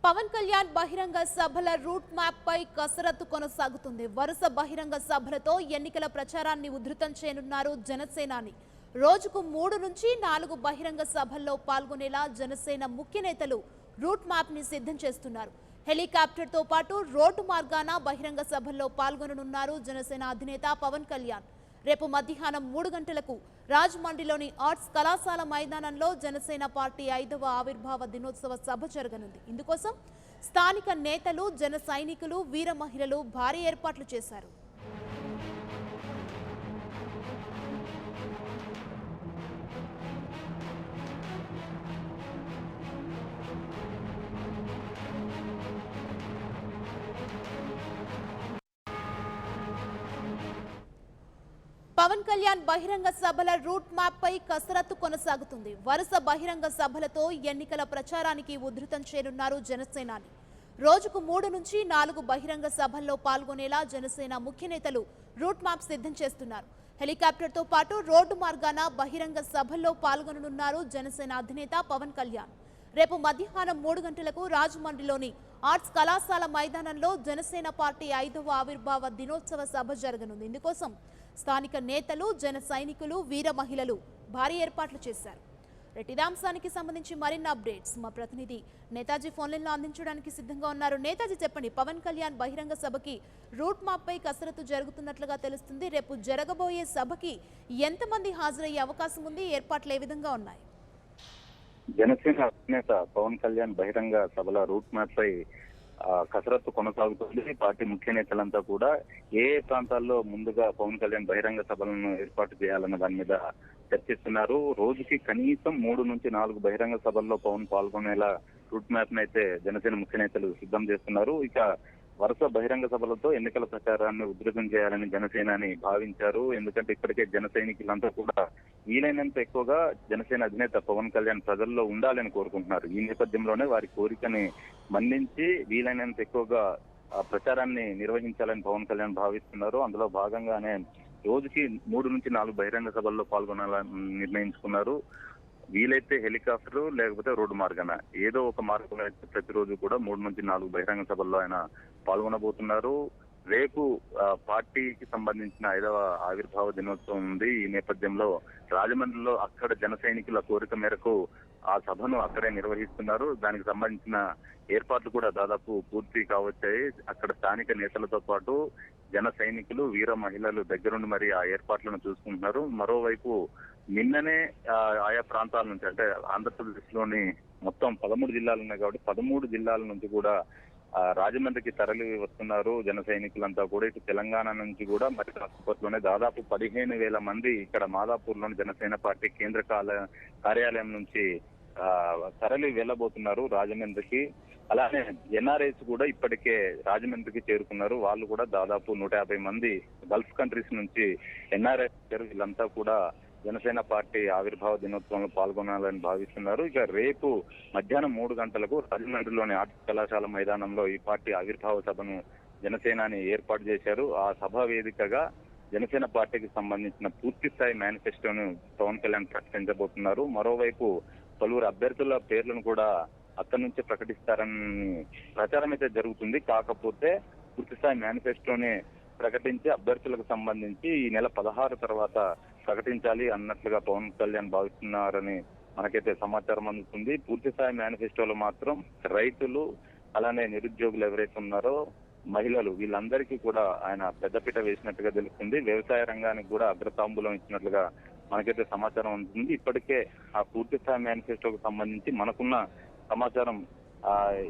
పవన్ కళ్యాణ్ బహిరంగ సభల route map పై కసరత్తు కొనసాగుతుంది. వరుస బహిరంగ సభలతో ఎన్నికల ప్రచారాన్ని ఉధృతం చేయనున్నారు జనసేనాని. రోజుకు 3 నుంచి 4 బహిరంగ సభల్లో పాల్గొనేలా జనసేన ముఖ్య నేతలు రూట్ మ్యాప్ ని సిద్ధం చేస్తున్నారు. హెలికాప్టర్ తో పాటు రోడ్డు మార్గాన బహిరంగ సభల్లో పాల్గొననున్నారు జనసేన అధినేత పవన్ కళ్యాణ్. రేపు మధ్యాహ్నం 3 గంటలకు రాజమండ్రిలోని ఆర్ట్స్ కళాశాల మైదానంలో జనసేన పార్టీ 5వ ఆవిర్భావ దినోత్సవ సభ జరగనుంది. ఇందుకోసం స్థానిక నేతలు, జన సైనికులు, వీర మహిళలు భారీ ఏర్పాట్లు చేశారు. పవన్ కళ్యాణ్ బహిరంగ సభల రూట్ మ్యాప్ పై కసరత్తు కొనసాగుతుంది. వరుస బహిరంగ సభలతో ఎన్నికల ప్రచారానికి ఉధృతం చేయనున్నారు జనసేనాని. రోజుకు 3 నుంచి 4 బహిరంగ సభల్లో పాల్గొనేలా జనసేన ముఖ్య నేతలు రూట్ మ్యాప్ సిద్ధం చేస్తున్నారు. హెలికాప్టర్ తో పాటు రోడ్డు మార్గాన బహిరంగ సభల్లో పాల్గొననున్నారు జనసేన అధినేత పవన్ కళ్యాణ్. రేపు మధ్యాహ్నం 3 గంటలకు రాజమండ్రిలోని ఆర్ట్స్ కళాశాల మైదానంలో జనసేన పార్టీ 5వ ఆవిర్భావ దినోత్సవ సభ జరగనుంది. ఇందుకోసం స్థానిక నేతలు, జన సైనికులు, వీర మహిళలు భారీ ఏర్పాట్లు చేశారు. ఇదే అంశానికి సంబంధించి మరిన్ని అప్డేట్స్ మా ప్రతినిధి నేతాజీ ఫోన్లైన్లో అందించడానికి సిద్ధంగా ఉన్నారు. నేతాజీ, చెప్పండి, పవన్ కళ్యాణ్ బహిరంగ సభకి రూట్ మ్యాప్ పై కసరత్తు జరుగుతున్నట్లుగా తెలుస్తుంది. రేపు జరగబోయే సభకి ఎంతమంది హాజరయ్యే అవకాశం ఉంది? ఏర్పాట్లు ఏ విధంగా ఉన్నాయి? జనసేన అధినేత పవన్ కళ్యాణ్ బహిరంగ సభల రూట్ మ్యాప్ పై కసరత్తు కొనసాగుతుంది. పార్టీ ముఖ్య నేతలంతా కూడా ఏ ప్రాంతాల్లో ముందుగా పవన్ కళ్యాణ్ బహిరంగ సభలను ఏర్పాటు చేయాలన్న దాని మీద చర్చిస్తున్నారు. రోజుకి కనీసం 3 నుంచి 4 బహిరంగ సభల్లో పవన్ పాల్గొనేలా రూట్ మ్యాప్ అయితే జనసేన ముఖ్య నేతలు సిద్ధం చేస్తున్నారు. ఇక వరుస బహిరంగ సభలతో ఎన్నికల ప్రచారాన్ని ఉధృతం చేయాలని జనసేనాని భావించారు. ఎందుకంటే ఇప్పటికే జన సైనికులంతా కూడా వీలైనంత ఎక్కువగా జనసేన అధినేత పవన్ కళ్యాణ్ ప్రజల్లో ఉండాలని కోరుకుంటున్నారు. ఈ నేపథ్యంలోనే వారి కోరికని మన్నించి వీలైనంత ఎక్కువగా ప్రచారాన్ని నిర్వహించాలని పవన్ కళ్యాణ్ భావిస్తున్నారు. అందులో భాగంగానే రోజుకి 3 నుంచి 4 బహిరంగ సభల్లో పాల్గొనాలని నిర్ణయించుకున్నారు. వీలైతే హెలికాప్టర్ లేకపోతే రోడ్డు మార్గాన ఏదో ఒక మార్గంలో అయితే ప్రతిరోజు కూడా 3 నుంచి 4 బహిరంగ సభల్లో ఆయన పాల్గొనబోతున్నారు. రేపు పార్టీకి సంబంధించిన 5వ ఆవిర్భావ దినోత్సవం ఉంది. ఈ నేపథ్యంలో రాజమండ్రిలో అక్కడ జన సైనికుల కోరిక మేరకు ఆ సభను అక్కడే నిర్వహిస్తున్నారు. దానికి సంబంధించిన ఏర్పాట్లు కూడా దాదాపు పూర్తి కావచ్చాయి. అక్కడ స్థానిక నేతలతో పాటు జన సైనికులు, వీర మహిళలు దగ్గరుండి మరి ఆ ఏర్పాట్లను చూసుకుంటున్నారు. మరోవైపు నిన్ననే ఆయా ప్రాంతాల నుంచి, అంటే ఆంధ్రప్రదేశ్ లోని మొత్తం 13 జిల్లాలు ఉన్నాయి కాబట్టి 13 జిల్లాల నుంచి కూడా రాజమండ్రికి తరలి వస్తున్నారు జన సైనికులంతా కూడా. ఇటు తెలంగాణ నుంచి కూడా మరి కాసేపట్లోనే దాదాపు 15,000 మంది ఇక్కడ మాదాపూర్ లోని జనసేన పార్టీ కేంద్ర కార్యాలయం నుంచి తరలి వెళ్ళబోతున్నారు రాజమండ్రికి. అలానే ఎన్ఆర్ఐస్ కూడా ఇప్పటికే రాజమండ్రికి చేరుకున్నారు. వాళ్ళు కూడా దాదాపు 150 మంది గల్ఫ్ కంట్రీస్ నుంచి ఎన్ఆర్ఐస్ వీళ్ళంతా కూడా జనసేన పార్టీ ఆవిర్భావ దినోత్సవంలో పాల్గొనాలని భావిస్తున్నారు. ఇక రేపు మధ్యాహ్నం 3 గంటలకు రాజమండ్రిలోని ఆర్ట్స్ కళాశాల మైదానంలో ఈ పార్టీ ఆవిర్భావ సభను జనసేనాని ఏర్పాటు చేశారు. ఆ సభ వేదికగా జనసేన పార్టీకి సంబంధించిన పూర్తి స్థాయి మేనిఫెస్టోను పవన్ కళ్యాణ్ ప్రకటించబోతున్నారు. మరోవైపు పలువురు అభ్యర్థుల పేర్లను కూడా అక్కడి నుంచే ప్రకటిస్తారని ప్రచారం అయితే జరుగుతుంది. కాకపోతే పూర్తి స్థాయి మేనిఫెస్టోని ప్రకటించి అభ్యర్థులకు సంబంధించి ఈ నెల 16 తర్వాత ప్రకటించాలి అన్నట్లుగా పవన్ కళ్యాణ్ భావిస్తున్నారని మనకైతే సమాచారం అందుతుంది. పూర్తి స్థాయి మేనిఫెస్టోలో మాత్రం రైతులు, అలానే నిరుద్యోగులు ఎవరైతే ఉన్నారో మహిళలు, వీళ్ళందరికీ కూడా ఆయన పెద్దపీట వేసినట్టుగా తెలుస్తుంది. వ్యవసాయ రంగానికి కూడా అగ్రతాంబూలం ఇచ్చినట్లుగా మనకైతే సమాచారం అందుతుంది. ఇప్పటికే ఆ పూర్తి స్థాయి మేనిఫెస్టోకు సంబంధించి మనకున్న సమాచారం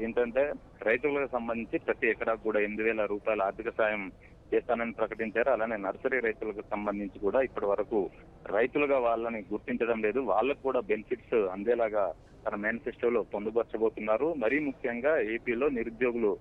ఏంటంటే రైతులకు సంబంధించి ప్రతి ఎకరాకు కూడా 8,000 రూపాయల ఆర్థిక సాయం చేస్తానని ప్రకటించారు. అలానే నర్సరీ రైతులకు సంబంధించి కూడా ఇప్పటి వరకు రైతులుగా వాళ్ళని గుర్తించడం లేదు. వాళ్ళకు కూడా బెనిఫిట్స్ అందేలాగా తన మేనిఫెస్టోలో పొందుపరచబోతున్నారు. మరీ ముఖ్యంగా ఏపీలో నిరుద్యోగులు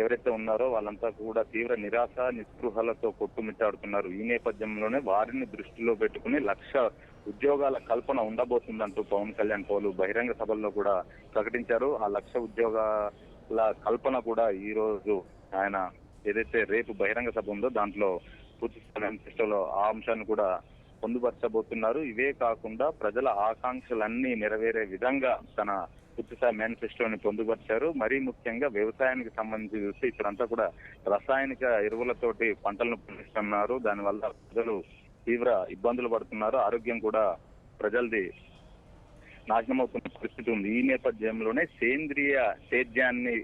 ఎవరైతే ఉన్నారో వాళ్ళంతా కూడా తీవ్ర నిరాశ, నిస్పృహలతో కొట్టుమిట్టాడుతున్నారు. ఈ నేపథ్యంలోనే వారిని దృష్టిలో పెట్టుకుని 1,00,000 ఉద్యోగాల కల్పన ఉండబోతుందంటూ పవన్ కళ్యాణ్ పలు బహిరంగ సభల్లో కూడా ప్రకటించారు. ఆ 1,00,000 ఉద్యోగాల కల్పన కూడా ఈ రోజు ఆయన ఏదైతే రేపు బహిరంగ సభ ఉందో దాంట్లో పూర్తి మేనిఫెస్టోలో ఆ అంశాన్ని కూడా పొందుపరచబోతున్నారు. ఇవే కాకుండా ప్రజల ఆకాంక్షలన్నీ నెరవేరే విధంగా తన పూర్తిస్థాయి మేనిఫెస్టోని పొందుపరిచారు. మరీ ముఖ్యంగా వ్యవసాయానికి సంబంధించి చూస్తే ఇప్పుడంతా కూడా రసాయనిక ఎరువులతోటి పంటలను పండిస్తున్నారు. దానివల్ల ప్రజలు తీవ్ర ఇబ్బందులు పడుతున్నారు. ఆరోగ్యం కూడా ప్రజలది నాశనమవుతున్న పరిస్థితి ఉంది. ఈ నేపథ్యంలోనే సేంద్రియ సేద్యాన్ని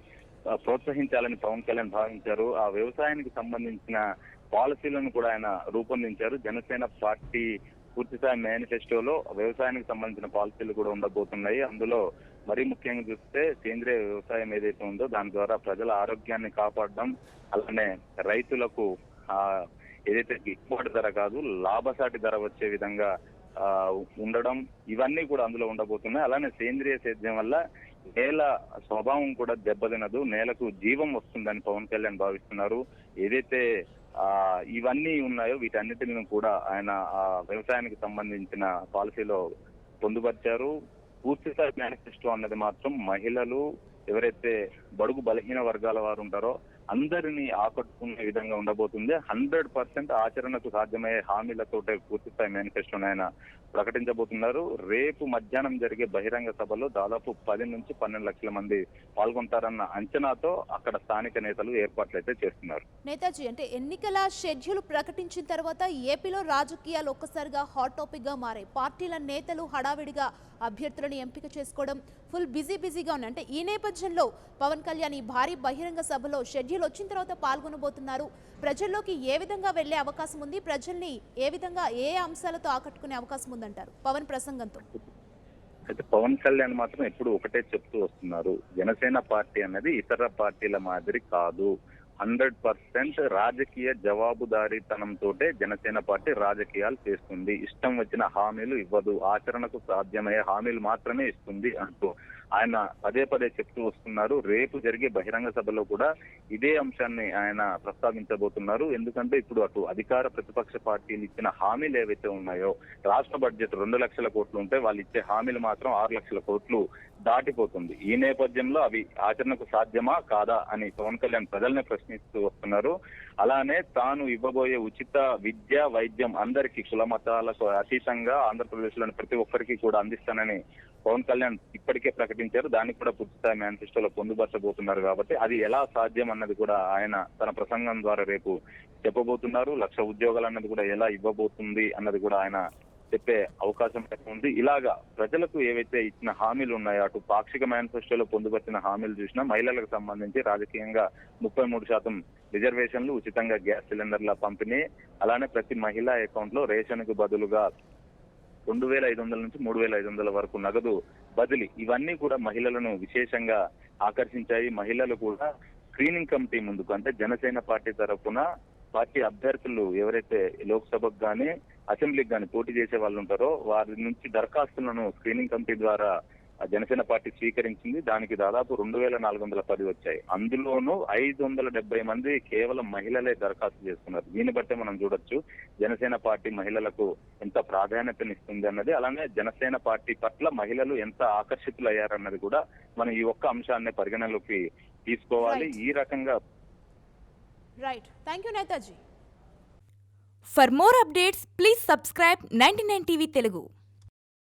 ప్రోత్సహించాలని పవన్ కళ్యాణ్ భావించారు. ఆ వ్యవసాయానికి సంబంధించిన పాలసీలను కూడా ఆయన రూపొందించారు. జనసేన పార్టీ పూర్తిస్థాయి మేనిఫెస్టోలో వ్యవసాయానికి సంబంధించిన పాలసీలు కూడా ఉండబోతున్నాయి. అందులో మరీ ముఖ్యంగా చూస్తే సేంద్రియ వ్యవసాయం ఏదైతే ఉందో దాని ద్వారా ప్రజల ఆరోగ్యాన్ని కాపాడడం, అలానే రైతులకు ఏదైతే గిట్టుబాటు ధర కాదు లాభసాటి ధర వచ్చే విధంగా ఉండడం, ఇవన్నీ కూడా అందులో ఉండబోతున్నాయి. అలానే సేంద్రియ సేద్యం వల్ల నేల స్వభావం కూడా దెబ్బతినదు, నేలకు జీవం వస్తుందని పవన్ కళ్యాణ్ భావిస్తున్నారు. ఏదైతే ఇవన్నీ ఉన్నాయో వీటన్నిటిని కూడా ఆయన వ్యవసాయానికి సంబంధించిన పాలసీలో పొందుపరిచారు. పూర్తిస్థాయి మేనిఫెస్టో అన్నది మాత్రం మహిళలు, ఎవరైతే బడుగు బలహీన వర్గాల వారు ఉంటారో అందరినీ ఆకట్టుకునే విధంగా ఉండబోతుంది. 100% ఆచరణకు సాధ్యమయ్యే హామీలతోటే పూర్తిస్థాయి మేనిఫెస్టోని ఆయన ప్రకటించబోతున్నారు. రేపు మధ్యాహ్నం జరిగే బహిరంగ సభలో దాదాపు 10 నుంచి 12 లక్షల మంది పాల్గొంటారన్న అంచనాతో అక్కడ స్థానిక నేతలు ఏర్పాట్లు అయితే చేస్తున్నారు. నేతాజీ, అంటే ఎన్నికల షెడ్యూల్ ప్రకటించిన తర్వాత ఏపీలో రాజకీయాలు ఒక్కసారిగా హాట్ టాపిక్ గా మారాయి. పార్టీల నేతలు హడావిడిగా అభ్యర్థులను ఎంపిక చేసుకోవడం ఫుల్ బిజీగా ఉన్నాయి. అంటే ఈ నేపథ్యంలో పవన్ కళ్యాణ్ ఈ భారీ బహిరంగ సభలో షెడ్యూల్ వచ్చిన తర్వాత పాల్గొనబోతున్నారు. ప్రజల్లోకి ఏ విధంగా వెళ్లే అవకాశం ఉంది, ప్రజల్ని ఏ విధంగా ఏ అంశాలతో ఆకట్టుకునే అవకాశం ఉందంటారు పవన్ ప్రసంగంతో? అయితే పవన్ కళ్యాణ్ మాత్రం ఎప్పుడు ఒకటే చెప్తూ వస్తున్నారు, జనసేన పార్టీ అనేది ఇతర పార్టీల మాదిరి కాదు. 100% రాజకీయ జవాబుదారీతనంతో జనసేన పార్టీ రాజకీయాలు చేస్తుంది. ఇష్టం వచ్చిన హామీలు ఇవ్వదు, ఆచరణకు సాధ్యమయ్యే హామీలు మాత్రమే ఇస్తుంది అంటూ ఆయన పదే చెప్తూ వస్తున్నారు. రేపు జరిగే బహిరంగ సభలో కూడా ఇదే అంశాన్ని ఆయన ప్రస్తావించబోతున్నారు. ఎందుకంటే ఇప్పుడు అటు అధికార ప్రతిపక్ష పార్టీలు ఇచ్చిన హామీలు ఏవైతే ఉన్నాయో, రాష్ట్ర బడ్జెట్ 2 లక్షల కోట్లు ఉంటే వాళ్ళు ఇచ్చే హామీలు మాత్రం 6 లక్షల కోట్లు దాటిపోతుంది. ఈ నేపథ్యంలో అవి ఆచరణకు సాధ్యమా కాదా అని పవన్ కళ్యాణ్ ప్రజల్ని ప్రశ్నిస్తూ వస్తున్నారు. అలానే తాను ఇవ్వబోయే ఉచిత విద్య, వైద్యం అందరికీ కుల మతాలకు అతీతంగా ఆంధ్రప్రదేశ్ లోని ప్రతి ఒక్కరికి కూడా అందిస్తానని పవన్ కళ్యాణ్ ఇప్పటికే ప్రకటించారు. దానికి కూడా పూర్తిస్థాయి మేనిఫెస్టోలో పొందుపరచబోతున్నారు. కాబట్టి అది ఎలా సాధ్యం అన్నది కూడా ఆయన తన ప్రసంగం ద్వారా రేపు చెప్పబోతున్నారు. 1,00,000 ఉద్యోగాలు అన్నది కూడా ఎలా ఇవ్వబోతుంది అన్నది కూడా ఆయన చెప్పే అవకాశం ఉంది. ఇలాగా ప్రజలకు ఏవైతే ఇచ్చిన హామీలు ఉన్నాయో, అటు పాక్షిక మేనిఫెస్టోలో పొందుపరిచిన హామీలు చూసినా మహిళలకు సంబంధించి రాజకీయంగా 33% రిజర్వేషన్లు, ఉచితంగా గ్యాస్ సిలిండర్ల పంపిణీ, అలానే ప్రతి మహిళా అకౌంట్ లో రేషన్ కు బదులుగా 2,500 నుంచి 3,500 వరకు నగదు బదిలీ, ఇవన్నీ కూడా మహిళలను విశేషంగా ఆకర్షించాయి. మహిళలు కూడా స్క్రీనింగ్ కమిటీ ముందుకు, అంటే జనసేన పార్టీ తరఫున పార్టీ అభ్యర్థులు ఎవరైతే లోక్సభకు గానీ అసెంబ్లీకి గానీ పోటీ చేసే వాళ్ళు ఉంటారో వారి నుంచి దరఖాస్తులను స్క్రీనింగ్ కమిటీ ద్వారా జనసేన పార్టీ స్వీకరించింది. దానికి దాదాపు 2,410 వచ్చాయి. అందులోనూ 570 మంది కేవలం మహిళలే దరఖాస్తు చేసుకున్నారు. దీన్ని బట్టే మనం చూడొచ్చు జనసేన పార్టీ మహిళలకు ఎంత ప్రాధాన్యతనిస్తుంది అన్నది. అలానే జనసేన పార్టీ పట్ల మహిళలు ఎంత ఆకర్షితులయ్యారన్నది కూడా మనం ఈ ఒక్క అంశాన్ని పరిగణలోకి తీసుకోవాలి. ఈ రకంగా right. Thank you Netaji. For more updates, please subscribe 99 TV Telugu.